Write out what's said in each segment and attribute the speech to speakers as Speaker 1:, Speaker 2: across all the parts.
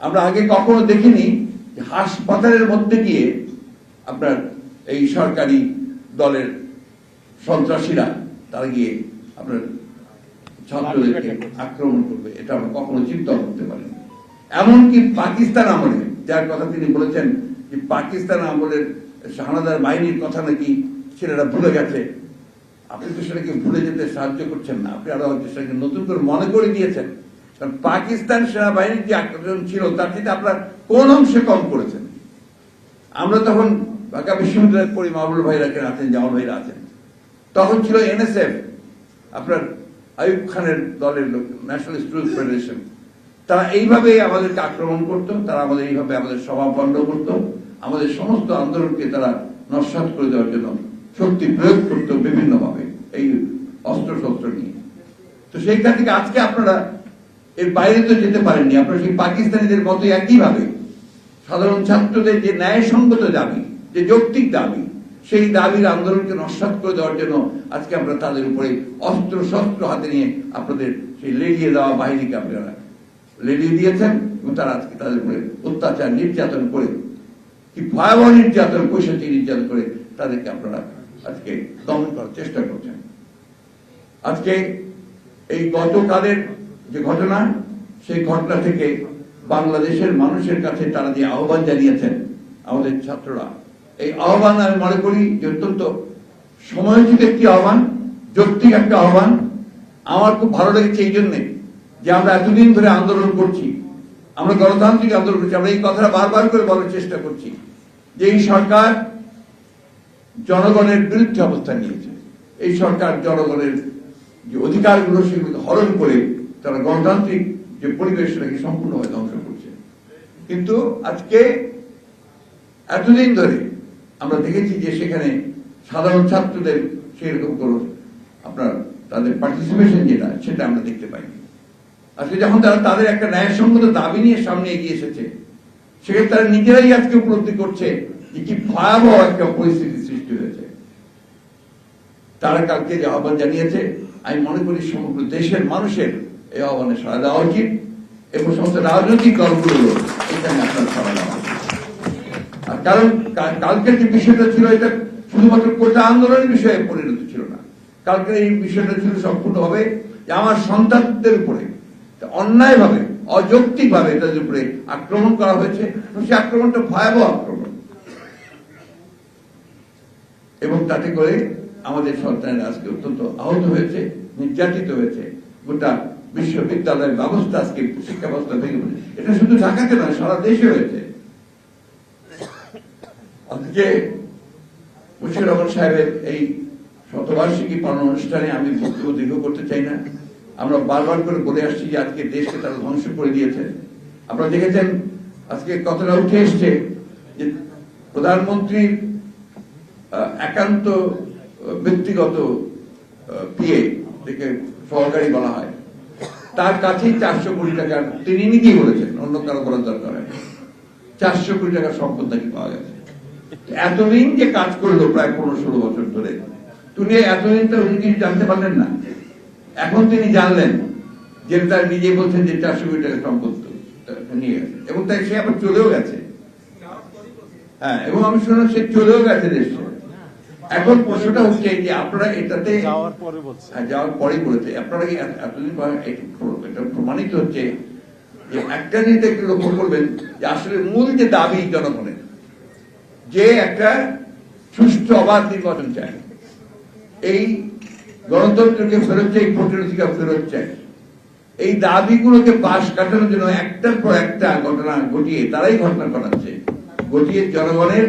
Speaker 1: আমরা আগে কখনো দেখিনি হাসপাতালের মধ্যে গিয়ে আপনার এই সরকারি দলের সন্ত্রাসীরা তারা গিয়ে আপনার ছাত্রদেরকে আক্রমণ করবে, এটা আমরা কখনো চিন্তা করতে পারিনি। এমনকি পাকিস্তান আমলে, যার কথা তিনি বলেছেন যে পাকিস্তান আমলের হানাদার বাহিনীর কথা নাকি ছেলেরা ভুলে গেছে, আপনি তো সেটাকে ভুলে যেতে সাহায্য করছেন না, আপনি আরো সেটাকে নতুন করে মনে করে দিয়েছেন। কারণ পাকিস্তান সেনাবাহিনীর যে আক্রমণ ছিল তার থেকে আপনার কোন অংশে কম করেছেন? আমরা তখন ঢাকা বিশ্ববিদ্যালয়ের পড়ি, মাহবুব ভাইরা আছেন, জামাল ভাইরা আছেন, তখন ছিল এনএসএফ, আপনার আইয়ুব খানের দলের লোক, ন্যাশনাল স্টুডেন্টস ফেডারেশন, তারা এইভাবে আমাদেরকে আক্রমণ করতো, তারা আমাদের এইভাবে আমাদের সভা বন্ধ করতো, আমাদের সমস্ত আন্দোলনকে তারা নস্যাৎ করে দেওয়ার জন্য শক্তি প্রয়োগ করতো বিভিন্নভাবে এই অস্ত্র শস্ত্র নিয়ে। তো সেইখান থেকে আজকে আপনারা এর বাইরে তো যেতে পারেননি, আপনারা সেই পাকিস্তানিদের মতো একইভাবে সাধারণ ছাত্রদের যে ন্যায়সঙ্গত দাবি, যে যৌক্তিক দাবি, সেই দাবির আন্দোলনকে নস্যাৎ করে দেওয়ার জন্য আজকে আমরা তাদের উপরে অস্ত্র শস্ত্র হাতে নিয়ে আপনাদের সেই লেলিয়ে দেওয়া বাহিনীকে আপনারা লেলিয়ে দিয়েছেন এবং তারা আজকে তাদের উপরে অত্যাচার নির্যাতন করে, কি ভয়াবহ নির্যাতন, পৈশাচিক নির্যাতন করে তাদেরকে আপনারা আজকে দমন করার চেষ্টা করছেন। আজকে এই গতকালের যে ঘটনা, সেই ঘটনা থেকে বাংলাদেশের মানুষের কাছে তারা যে আহ্বান জানিয়েছেন আমাদের ছাত্ররা, এই আহ্বান আমি মনে করি যে অত্যন্ত সময়োচিত একটি আহ্বান, যৌক্তিক একটা আহ্বান। আমার খুব ভালো লেগেছে এই জন্যে যে আমরা এতদিন ধরে আন্দোলন করছি, আমরা গণতান্ত্রিক আন্দোলন করছি, আমরা এই কথাটা বারবার করে বলার চেষ্টা করছি যে এই সরকার জনগণের বিরুদ্ধে অবস্থান নিয়েছে, এই সরকার জনগণের যে অধিকারগুলো সেগুলোকে হরণ করে তারা গণতান্ত্রিক যে পরিবেশ সেটাকে সম্পূর্ণভাবে ধ্বংস করছে। কিন্তু আজকে এতদিন ধরে আমরা দেখেছি যে সেখানে সাধারণ ছাত্রদের সেরকম কোনো আপনার তাদের পার্টিসিপেশন যেটা, সেটা আমরা দেখতে পাইনি। আজকে যখন তারা তাদের একটা ন্যায়সঙ্গত দাবি নিয়ে সামনে এগিয়ে এসেছে, সেখানে তারা নিজেরাই আজকে উপলব্ধি করছে যে কি ভয়াবহ একটা পরিস্থিতি সৃষ্টি হয়েছে। তারা কালকে যে আহ্বান জানিয়েছে, আমি মনে করি সমগ্র দেশের মানুষের এই আহ্বানে সাড়া দেওয়া উচিত এবং সমস্ত রাজনৈতিক দলগুলো এখানে আপনার সাড়া দেওয়া উচিত। আর কারণ কালকের যে বিষয়টা ছিল, এটা শুধুমাত্র কোটা আন্দোলনের বিষয়ে পরিণত ছিল না, কালকের এই বিষয়টা ছিল সম্পূর্ণভাবে যে আমার সন্তানদের উপরে অন্যায়ভাবে, অযৌক্তিকভাবে তাদের উপরে আক্রমণ করা হয়েছে, সেই আক্রমণটা ভয়াবহ আক্রমণ, এবং তাতে করে আমাদের সন্তানেরা আজকে অত্যন্ত আহত হয়েছে, নির্যাতিত হয়েছে। গোটা বিশ্ববিদ্যালয়ের ব্যবস্থা আজকে শিক্ষা ব্যবস্থা ভেঙে পড়েছে। এটা শুধু ঢাকাতে নয়, সারা দেশে হয়েছে। আজকে মুশফিকুর রহমান সাহেবের এই শতবার্ষিকী পালন অনুষ্ঠানে আমি বক্তব্য দীর্ঘ করতে চাই না। আমরা বারবার করে বলে আসছি যে আজকে দেশকে তারা ধ্বংস করে দিয়েছে। আপনারা দেখেছেন আজকে কথাটা উঠে এসছে যে প্রধানমন্ত্রীর একান্ত ব্যক্তিগত পিএ থেকে সহকারী বলা হয়, তার কাছেই 400 কোটি টাকা, তিনি নিজেই বলেছেন, অন্য কারো বলার দরকার হয়, 400 কোটি টাকার সম্পদ নাকি পাওয়া গেছে। এতদিন যে কাজ করলো প্রায় 15-16 বছর ধরে, তিনি এতদিন তো উনি কিছু জানতে পারলেন না। এখন তিনি জানলেন, যে তার নিজেই বলছেন যে 400 কোটি টাকার সম্পদ নিয়ে গেছে, এবং তাই সে আবার চলেও গেছে। হ্যাঁ, এবং আমি শুনলাম সে চলেও গেছে দেশ। এখন প্রশ্নটা হচ্ছে যে আপনারা এটাতে যাওয়ার পরে বলেছে, আপনারা এতদিন এটা প্রমাণিত হচ্ছে যে একটা জিনিস একটু লক্ষ্য করবেন যে আসলে মূল যে দাবি জনগণের, যে একটা সুষ্ঠু অবাধ নির্বাচন চায়, এই গণতন্ত্রকে ফেরত চাই, ভোটের অধিকার ফেরত চাই, এই দাবিগুলোকে পাশ কাটানোর জন্য একটার পর একটা ঘটনা ঘটিয়ে তারাই ঘটনা ঘটাচ্ছে, ঘটিয়ে জনগণের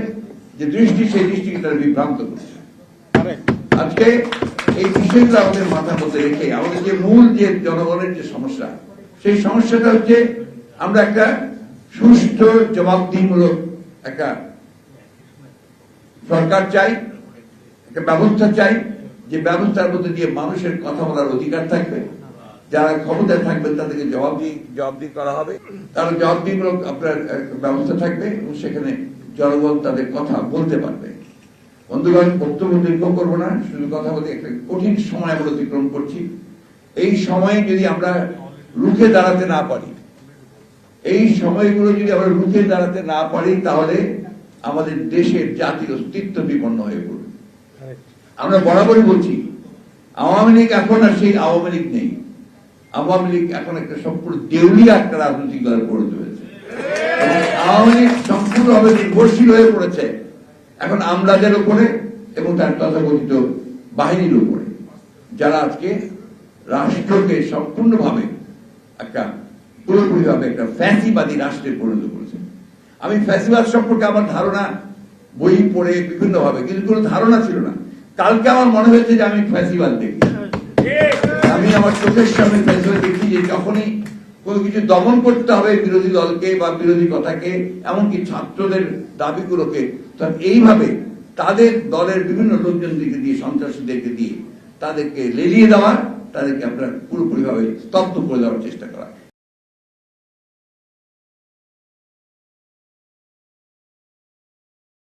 Speaker 1: যে দৃষ্টি, সেই দৃষ্টিকে তারা বিভ্রান্ত করছে। আজকে এই বিষয়গুলো আমাদের মাথার মধ্যে রেখে আমাদের যে মূল যে জনগণের যে সমস্যা, সেই সমস্যাটা হচ্ছে আমরা একটা সুষ্ঠু জবাবদিহিমূলক একটা সরকার চাই, একটা ব্যবস্থা চাই, যে ব্যবস্থার মধ্যে দিয়ে মানুষের কথা বলার অধিকার থাকবে, যারা ক্ষমতায় থাকবেন তাদেরকে জবাবদিহি করা হবে, তারা জবাবদিহিমূলক আপনার ব্যবস্থা থাকবে এবং সেখানে জনগণ তাদের কথা বলতে পারবে। বন্ধুগণ, বক্তব্য দীর্ঘ করবো না, শুধু কথা বলে একটা কঠিন সময় আমরা অতিক্রম করছি। এই সময়ে যদি আমরা রুখে দাঁড়াতে না পারি, এই সময়গুলো যদি আমরা রুখে দাঁড়াতে না পারি তাহলে আমাদের দেশের জাতির অস্তিত্ব বিপন্ন হয়ে পড়বে। আমরা বরাবরই বলছি আওয়ামী লীগ এখন আর সেই আওয়ামী লীগ নেই। আওয়ামী লীগ এখন একটা সম্পূর্ণ দেউলিয়া একটা রাজনৈতিক দলে পরিণত হয়েছে। আওয়ামী লীগ সম্পূর্ণভাবে নির্ভরশীল হয়ে পড়েছে এখন আমলাদের উপরে এবং তার তথাকথিত বাহিনীর উপরে, যারা আজকে রাষ্ট্রকে সম্পূর্ণভাবে একটা পুরোপুরিভাবে একটা ফ্যাসিবাদী রাষ্ট্রে পরিণত করেছে। আমি ফ্যাসিবাদ সম্পর্কে আমার ধারণা বই পড়ে বিভিন্ন ভাবে, কিন্তু কোনো ধারণা ছিল না। কালকে আমার মনে হয়েছে যে আমি ফ্যাসিবাদ দেখি, আমি আমার চোখের সামনে ফ্যাসিবাদ দেখি যে যখনই কোনো কিছু দমন করতে হবে বিরোধী দলকে বা বিরোধী কথাকে, এমনকি ছাত্রদের দাবিগুলোকে, তখন এইভাবে তাদের দলের বিভিন্ন লোকজনদেরকে দিয়ে, সন্ত্রাসীদেরকে দিয়ে তাদেরকে লেলিয়ে দেওয়া, তাদেরকে আপনার পুরোপুরিভাবে স্তব্ধ করে দেওয়ার চেষ্টা করা।